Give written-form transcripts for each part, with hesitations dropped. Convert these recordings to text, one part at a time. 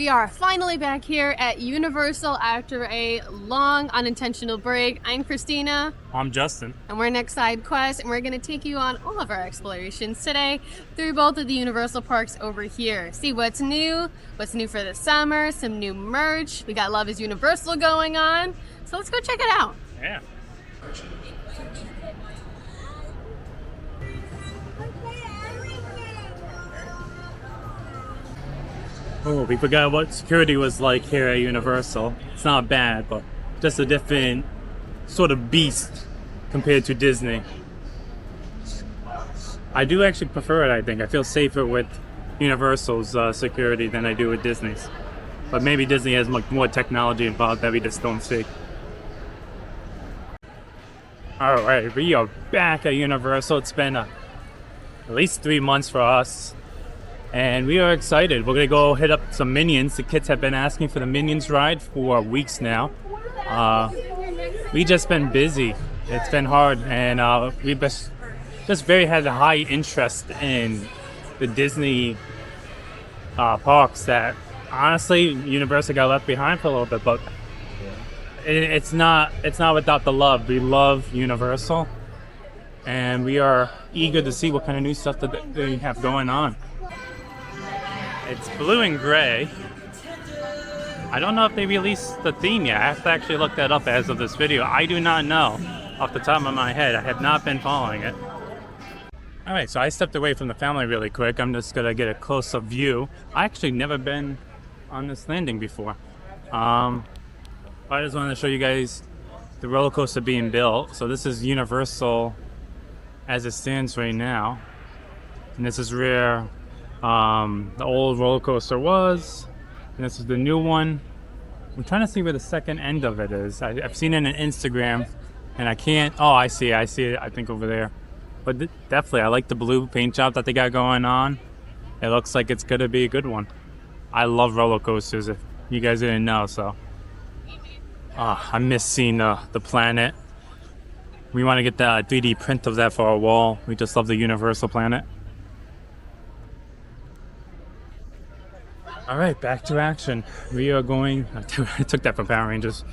We are finally back here at Universal after a long unintentional break. I'm Christina. I'm Justin. And we're NXT Side Quest, and we're going to take you on all of our explorations today through both of the Universal parks over here. See what's new for the summer, some new merch. We got Love is Universal going on. So let's go check it out. Yeah. Oh, we forgot what security was like here at Universal. It's not bad, but just a different sort of beast compared to Disney. I do actually prefer it, I think. I feel safer with Universal's security than I do with Disney's. But maybe Disney has much more technology involved that we just don't see. Alright, we are back at Universal. It's been at least 3 months for us. And we are excited. We're going to go hit up some Minions. The kids have been asking for the Minions ride for weeks now. We just been busy. It's been hard. And we've just had a high interest in the Disney parks that, honestly, Universal got left behind for a little bit. But it's not without the love. We love Universal. And we are eager to see what kind of new stuff that they have going on. It's blue and gray. I don't know if they released the theme yet. I have to actually look that up as of this video. I do not know off the top of my head. I have not been following it. Alright, so I stepped away from the family really quick. I'm just going to get a close-up view. I actually never been on this landing before. I just wanted to show you guys the roller coaster being built. So this is Universal as it stands right now. And this is where the old roller coaster was, and this is the new one. I'm trying to see where the second end of it is. I've seen it on Instagram, and I can't. Oh, I see it. I think over there. But definitely, I like the blue paint job that they got going on. It looks like it's gonna be a good one. I love roller coasters. If you guys didn't know, so I miss seeing the planet. We want to get the 3D print of that for our wall. We just love the Universal planet. All right, back to action. We are going. I took that from Power Rangers.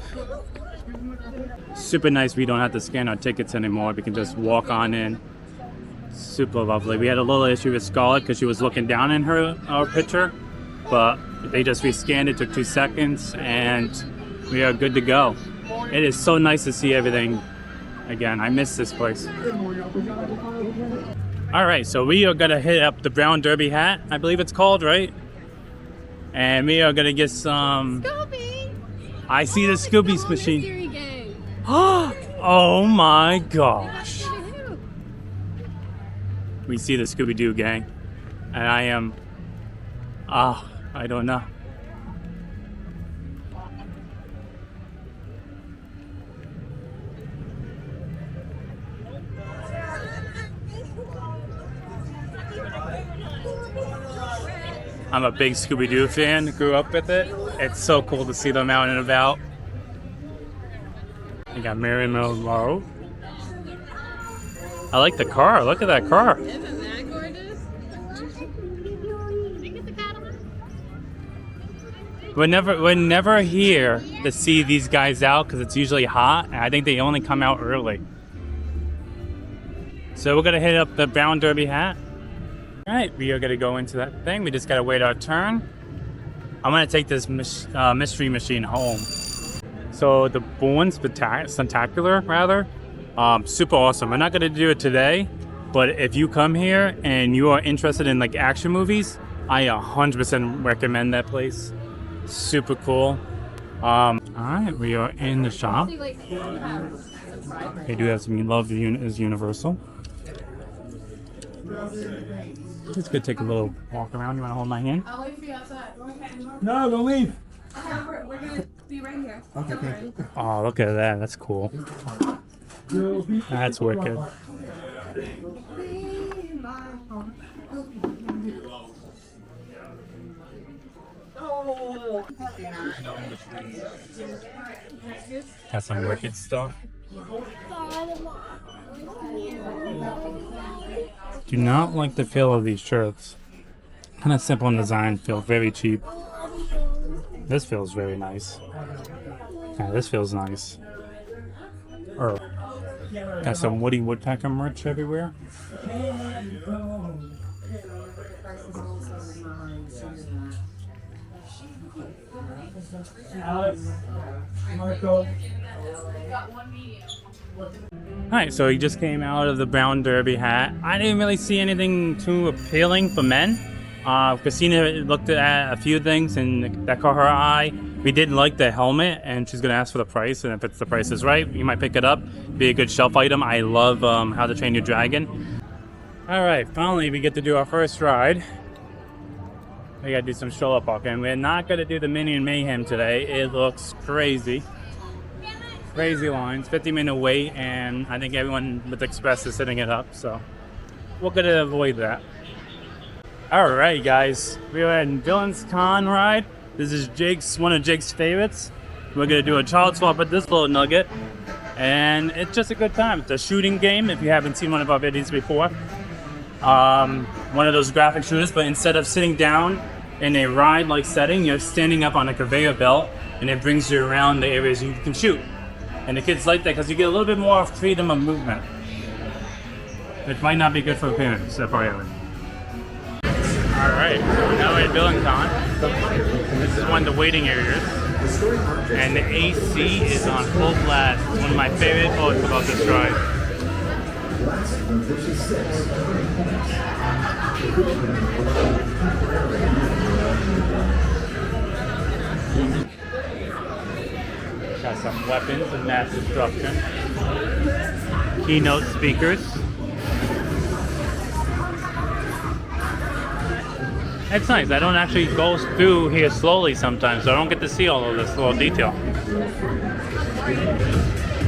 Super nice. We don't have to scan our tickets anymore. We can just walk on in. Super lovely. We had a little issue with Scarlett because she was looking down in our picture, but they just rescanned it. Took 2 seconds, and we are good to go. It is so nice to see everything again. I miss this place. All right, so we are gonna hit up the Brown Derby hat. I believe it's called, right? And we are gonna get some. Scooby! I see the Scooby's machine. Oh my gosh! We see the Scooby-Doo gang, and I am. I don't know. I'm a big Scooby-Doo fan, grew up with it. It's so cool to see them out and about. You got Marilyn Monroe. I like the car, look at that car. Isn't that gorgeous? Did you get the Cadillac? We're never here to see these guys out because it's usually hot, and I think they only come out early. So we're gonna hit up the Brown Derby hat. Alright, we are going to go into that thing. We just got to wait our turn. I'm going to take this mystery machine home. So the Born Spectacular, rather, super awesome. I'm not going to do it today, but if you come here and you are interested in like action movies, I 100% recommend that place. Super cool. Alright, we are in the shop. They do have some Love is Universal. It's good to take a little walk around. You want to hold my hand? I'll wait for you outside. No, don't leave. We're going to be right here. Okay. Oh, look at that. That's cool. That's wicked. That's some wicked stuff. Do not like the feel of these shirts. Kind of simple in design, feel very cheap. This feels very nice. Yeah, this feels nice. Got some Woody Woodpecker merch everywhere. Alright, so he just came out of the brown derby hat. I didn't really see anything too appealing for men. Christina looked at a few things and that caught her eye. We did like the helmet, and she's going to ask for the price, and if the price is right, you might pick it up. Be a good shelf item. I love How to Train Your Dragon. Alright, finally we get to do our first ride. We gotta do some stroller parking. We're not gonna do the Minion Mayhem today. It looks crazy. Crazy lines, 50-minute wait, and I think everyone with Express is setting it up, so we're gonna avoid that. Alright guys, we are in Villain's Con ride. This is one of Jake's favorites. We're gonna do a child swap at this little nugget, and it's just a good time. It's a shooting game if you haven't seen one of our videos before. One of those graphic shooters, but instead of sitting down in a ride-like setting, you're standing up on a conveyor belt, and it brings you around the areas you can shoot. And the kids like that because you get a little bit more freedom of movement, which might not be good for parents. Alright, so now we're at VillainCon. This is one of the waiting areas, and the AC is on full blast. It's one of my favorite parts about this ride. Got some weapons of mass destruction. Keynote speakers. It's nice. I don't actually go through here slowly sometimes, so I don't get to see all of this little detail.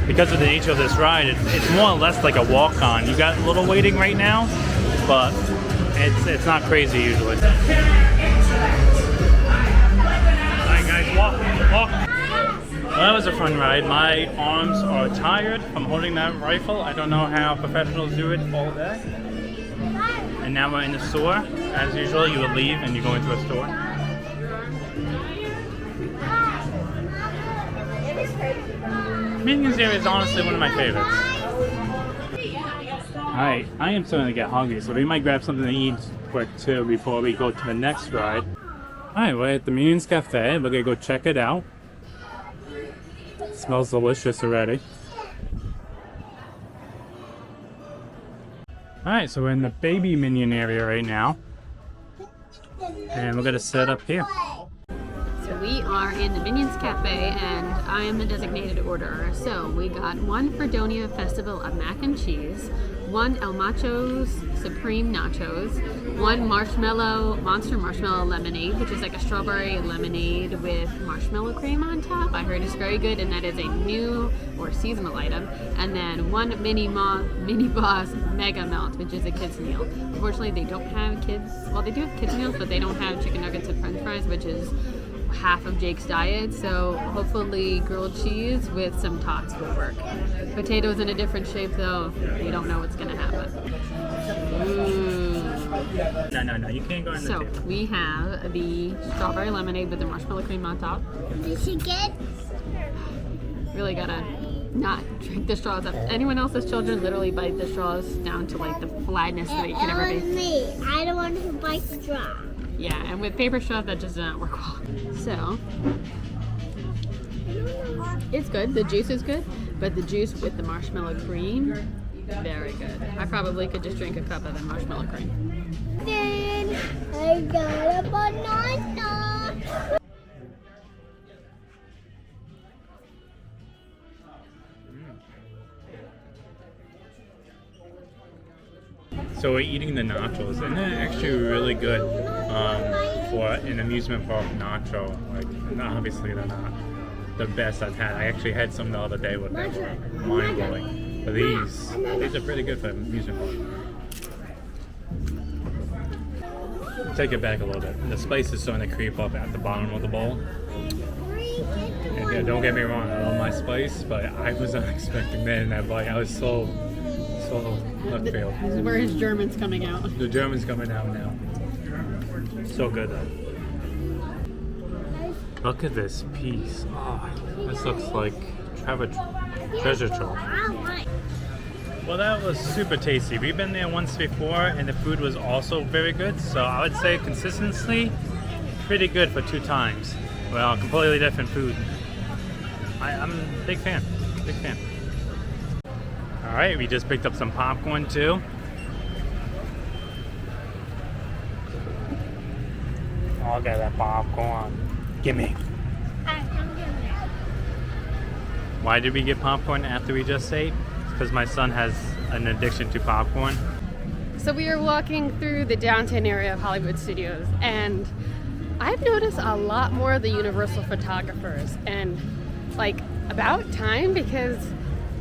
Because of the nature of this ride, it's more or less like a walk-on. You got a little waiting right now, but it's not crazy usually. Alright guys, walk. Well, that was a fun ride. My arms are tired from holding that rifle. I don't know how professionals do it all day. And now we're in the store. As usual, you would leave and you go into a store. Minions area is honestly one of my favorites. Alright, I am starting to get hungry, so we might grab something to eat quick too before we go to the next ride. Alright, we're at the Minions Cafe. We're gonna go check it out. It smells delicious already. Alright, so we're in the baby Minion area right now. And we're gonna set up here. So we are in the Minions Cafe, and I am the designated orderer. So we got one Fredonia Festival of Mac and Cheese, one El Macho's Supreme Nachos, one Monster Marshmallow Lemonade, which is like a strawberry lemonade with marshmallow cream on top. I heard it's very good, and that is a new or seasonal item. And then one Mini Boss Mega Melt, which is a kids meal. Unfortunately, they don't have kids. Well, they do have kids meals, but they don't have chicken nuggets and French fries, which is half of Jake's diet, so hopefully grilled cheese with some tots will work. Potatoes in a different shape though, you don't know what's gonna happen. Ooh. No, you can't go in the So table. we have the strawberry lemonade with the marshmallow cream on top. Did she get? Really gotta not drink the straws up. Anyone else's children literally bite the straws down to like the flatness that it can ever It was be. me. I don't want to bite straw. Yeah, and with paper straws that does not work well. So it's good. The juice is good, but the juice with the marshmallow cream, very good. I probably could just drink a cup of the marshmallow cream. Then I got a banana. So we're eating the nachos, and they're actually really good for an amusement park nacho. Like, obviously they're not the best I've had. I actually had some the other day with them. Mind blowing. But these are pretty good for an amusement park. Take it back a little bit. The spice is starting to creep up at the bottom of the bowl. And don't get me wrong, I love my spice, but I was not expecting that in that bite. I was so left field. This is where his German's coming out. The German's coming out now. So good though. Look at this piece. Oh, this looks like treasure trove. Well, that was super tasty. We've been there once before, and the food was also very good. So I would say consistency, pretty good for 2 times. Well, completely different food. I'm a big fan. Big fan. All right, we just picked up some popcorn too. Oh, look at that popcorn. Gimme. Why did we get popcorn after we just ate? Because my son has an addiction to popcorn. So we are walking through the downtown area of Hollywood Studios, and I've noticed a lot more of the Universal photographers, and like about time, because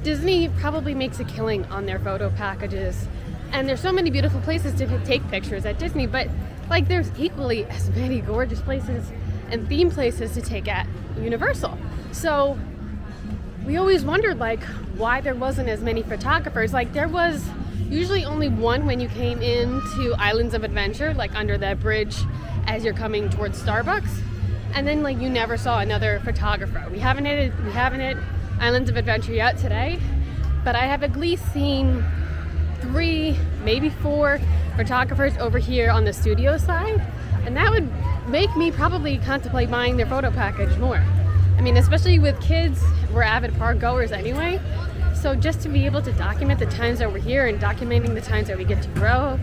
Disney probably makes a killing on their photo packages, and there's so many beautiful places to take pictures at Disney, but like there's equally as many gorgeous places and theme places to take at Universal. So we always wondered like why there wasn't as many photographers. Like there was usually only one when you came into Islands of Adventure, like under that bridge as you're coming towards Starbucks, and then like you never saw another photographer. We haven't hit Islands of Adventure yet today, but I have at least seen 3, maybe 4 photographers over here on the studio side, and that would make me probably contemplate buying their photo package more. I mean, especially with kids, we're avid park goers anyway, so just to be able to document the times that we're here and documenting the times that we get to grow,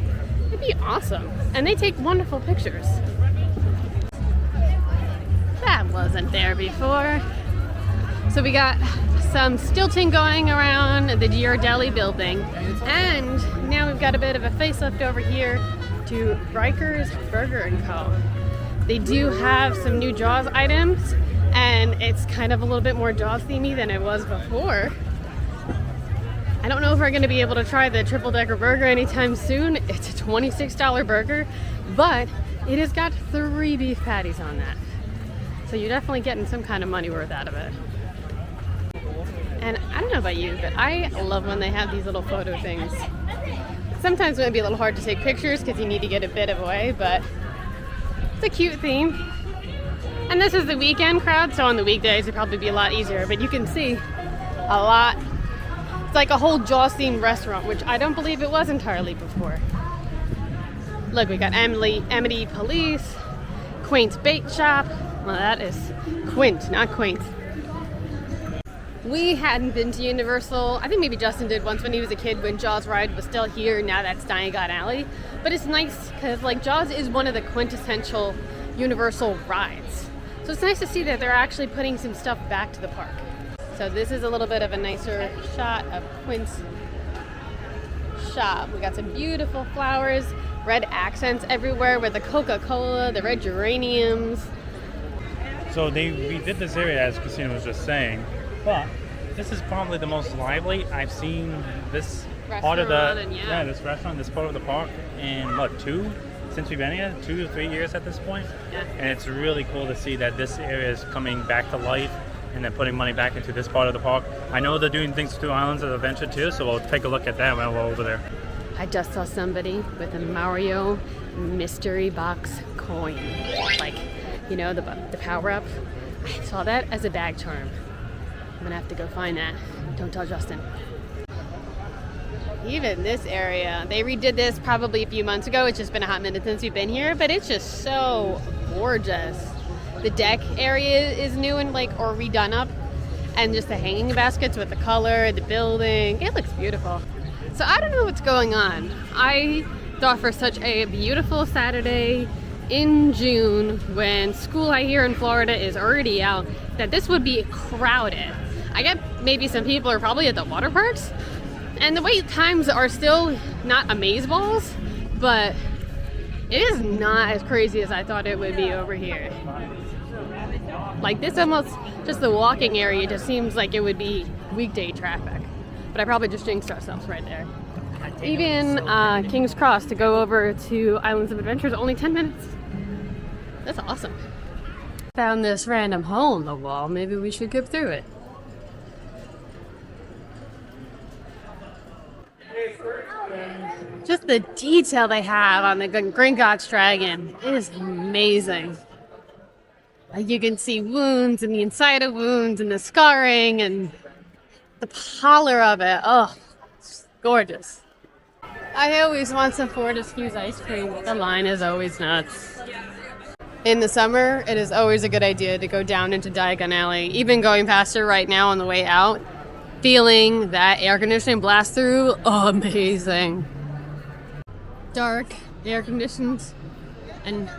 it'd be awesome. And they take wonderful pictures. That wasn't there before. So we got some stilting going around the Ghirardelli building, and now we've got a bit of a facelift over here to Riker's Burger & Co. They do have some new Jaws items, and it's kind of a little bit more Jaws themey than it was before. I don't know if we're going to be able to try the triple decker burger anytime soon. It's a $26 burger, but it has got 3 beef patties on that. So you're definitely getting some kind of money worth out of it. And I don't know about you, but I love when they have these little photo things. Sometimes it might be a little hard to take pictures because you need to get a bit away, but it's a cute theme. And this is the weekend crowd, so on the weekdays it'd probably be a lot easier, but you can see a lot. It's like a whole Jaws themed restaurant, which I don't believe it was entirely before. Look, we got Amity Police, Quaint's Bait Shop. Well, that is Quint, not Quaint. We hadn't been to Universal. I think maybe Justin did once when he was a kid, when Jaws ride was still here. Now that's Diagon Alley. But it's nice because like Jaws is one of the quintessential Universal rides. So it's nice to see that they're actually putting some stuff back to the park. So this is a little bit of a nicer shot of Quint's shop. We got some beautiful flowers, red accents everywhere with the Coca-Cola, the red geraniums. So we did this area, as Christina was just saying, but this is probably the most lively I've seen this part of this restaurant, this part of the park in since we've been here, 2 to 3 years at this point. Yeah. And it's really cool to see that this area is coming back to life and they're putting money back into this part of the park. I know they're doing things through Islands of Adventure too, so we'll take a look at that when we're over there. I just saw somebody with a Mario mystery box coin. Like, you know, the power up. I saw that as a bag charm. I'm gonna have to go find that. Don't tell Justin. Even this area, they redid this probably a few months ago. It's just been a hot minute since we've been here, but it's just so gorgeous. The deck area is new and or redone up, and just the hanging baskets with the color, the building, it looks beautiful. So I don't know what's going on. I thought for such a beautiful Saturday in June, when school I hear in Florida is already out, that this would be crowded. I get maybe some people are probably at the water parks, and the wait times are still not amazeballs, but it is not as crazy as I thought it would be over here. Like this almost, just the walking area just seems like it would be weekday traffic, but I probably just jinxed ourselves right there. Even King's Cross to go over to Islands of Adventure is only 10 minutes. That's awesome. Found this random hole in the wall. Maybe we should go through it. Just the detail they have on the Gringotts Dragon is amazing. You can see wounds and the inside of wounds and the scarring and the color of it. Oh, it's gorgeous. I always want some Fortescue's ice cream. The line is always nuts. In the summer, it is always a good idea to go down into Diagon Alley. Even going past her right now on the way out, feeling that air conditioning blast through, amazing. Dark, air conditioned, and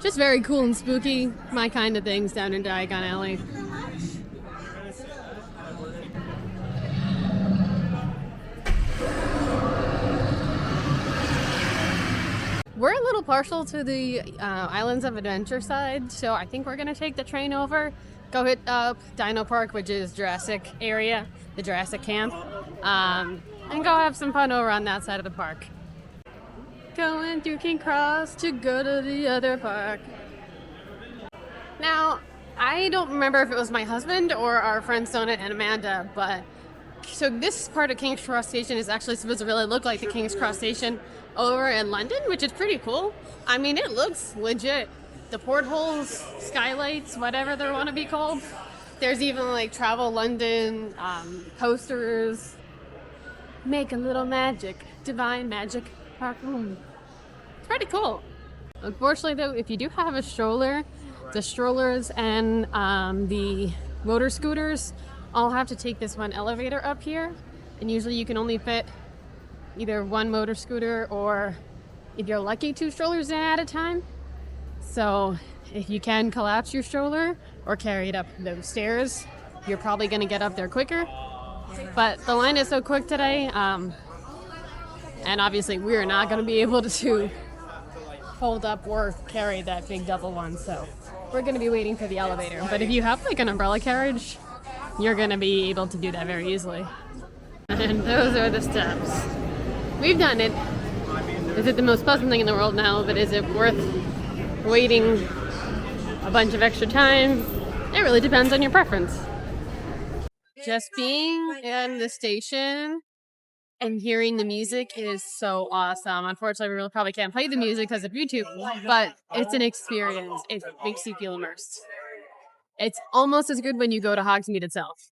just very cool and spooky. My kind of things down in Diagon Alley. We're a little partial to the Islands of Adventure side, so I think we're going to take the train over, go hit up Dino Park, which is Jurassic area, the Jurassic camp, and go have some fun over on that side of the park. Going through King Cross to go to the other park. Now, I don't remember if it was my husband or our friends Sona and Amanda, but so this part of King's Cross Station is actually supposed to really look like the King's Cross Station over in London, which is pretty cool. I mean, it looks legit. The portholes, skylights, whatever they want to be called. There's even like Travel London posters. Make a little magic, divine magic. It's pretty cool. Unfortunately, though, if you do have a stroller, the strollers and the motor scooters all have to take this one elevator up here, and usually you can only fit either one motor scooter or, if you're lucky, 2 strollers in at a time. So if you can collapse your stroller or carry it up those stairs, you're probably going to get up there quicker. But the line is so quick today, and obviously we're not going to be able to hold up or carry that big double one, so we're going to be waiting for the elevator. But if you have like an umbrella carriage, you're going to be able to do that very easily. And those are the steps. We've done it. Is it the most pleasant thing in the world? No, but is it worth waiting a bunch of extra time? It really depends on your preference. Just being in the station and hearing the music is so awesome. Unfortunately, we really probably can't play the music because of YouTube, but it's an experience. It makes you feel immersed. It's almost as good when you go to Hogsmeade itself.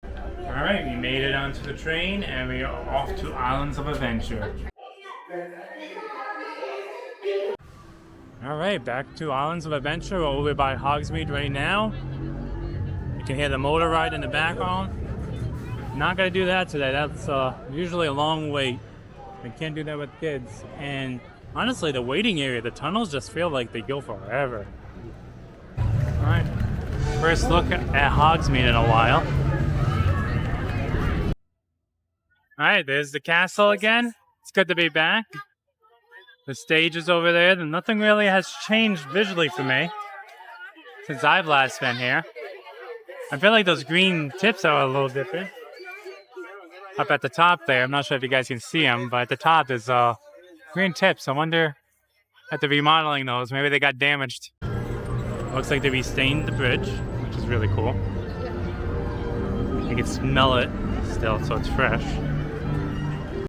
All right, we made it onto the train and we are off to Islands of Adventure. All right, back to Islands of Adventure. We're over by Hogsmeade right now. You can hear the motor ride in the background. Not gonna do that today. That's usually a long wait. I can't do that with kids. And honestly, the waiting area, the tunnels just feel like they go forever. All right, first look at Hogsmeade in a while. All right, there's the castle again. It's good to be back. The stage is over there. Nothing really has changed visually for me since I've last been here. I feel like those green tips are a little different. Up at the top there, I'm not sure if you guys can see them, but at the top is green tips. I wonder at the remodeling those, maybe they got damaged. Looks like they restained the bridge, which is really cool. You can smell it still, so it's fresh.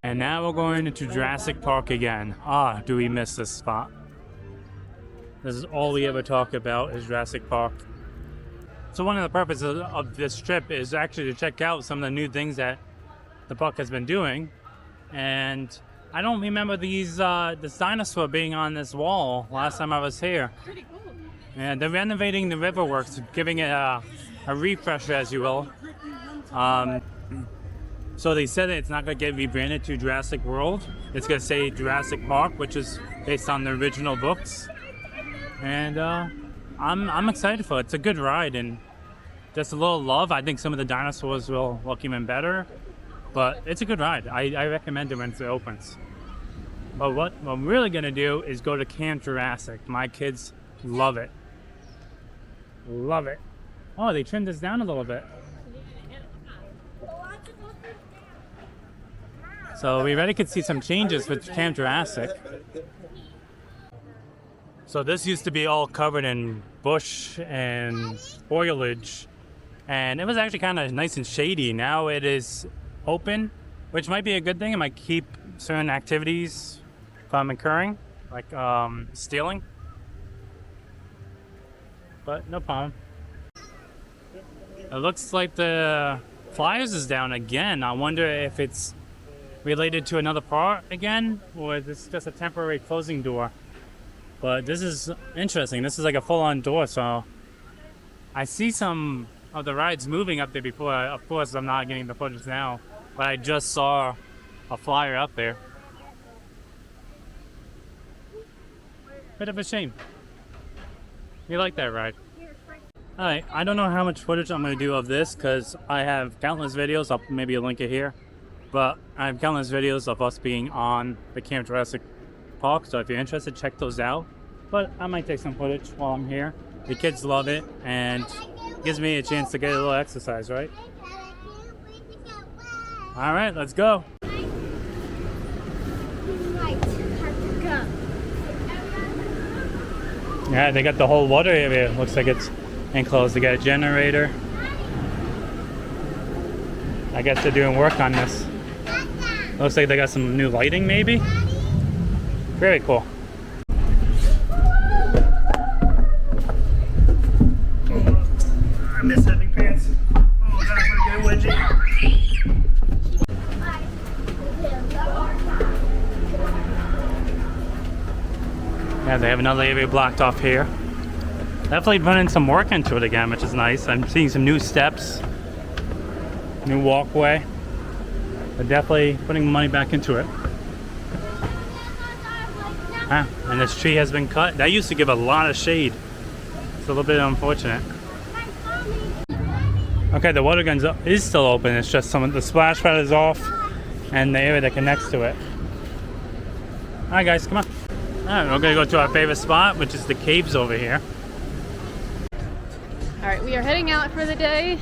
And now we're going into Jurassic Park again. Ah, do we miss this spot? This is all we ever talk about is Jurassic Park. So one of the purposes of this trip is actually to check out some of the new things that the park has been doing. And I don't remember this dinosaur being on this wall last time I was here. Pretty cool. And they're renovating the riverworks, giving it a refresher, as you will. So they said that it's not going to get rebranded to Jurassic World. It's going to say Jurassic Park, which is based on the original books. And I'm excited for it. It's a good ride, and just a little love. I think some of the dinosaurs will look even better. But it's a good ride. I recommend it when it opens. But what I'm really going to do is go to Camp Jurassic. My kids love it. Love it. Oh, they trimmed this down a little bit. So we already could see some changes with Camp Jurassic. So this used to be all covered in bush and foliage, and it was actually kind of nice and shady. Now it is open, which might be a good thing. It might keep certain activities from occurring, like stealing. but no problem. It looks like the Flyers is down again. I wonder if it's related to another part again, or is this just a temporary closing door? But this is interesting. This is like a full-on door, so I see some of the rides moving up there before. Of course, I'm not getting the footage now, but I just saw a flyer up there. Bit of a shame. You like that ride? Alright, I don't know how much footage I'm going to do of this because I have countless videos. I'll maybe link it here. But I have countless videos of us being on the Camp Jurassic Park, so if you're interested, check those out. But I might take some footage while I'm here. The kids love it, and it gives me a chance to get a little exercise, right? Alright, let's go. Yeah, they got the whole water area. Looks like it's enclosed. They got a generator. I guess they're doing work on this. Looks like they got some new lighting, maybe? Very cool. I miss having pants. Oh god, I'm gonna get a wedgie. Yeah, they have another area blocked off here. Definitely putting some work into it again, which is nice. I'm seeing some new steps, new walkway. But definitely putting money back into it. And this tree has been cut. That used to give a lot of shade. It's a little bit unfortunate. Okay, the water gun is still open. It's just some of the splash pad is off and the area that connects to it. Alright guys, come on. Alright, we're gonna go to our favorite spot, which is the caves over here. Alright, we are heading out for the day.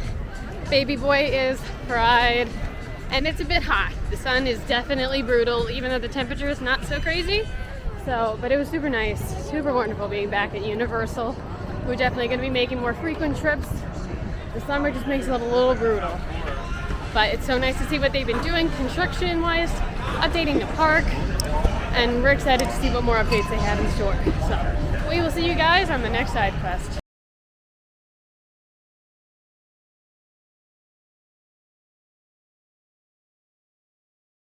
Baby boy is fried. And it's a bit hot. The sun is definitely brutal, even though the temperature is not so crazy. But it was super nice, super wonderful being back at Universal. We're definitely going to be making more frequent trips. The summer just makes it a little brutal. But it's so nice to see what they've been doing construction-wise, updating the park, and we're excited to see what more updates they have in store. So we will see you guys on the next side quest.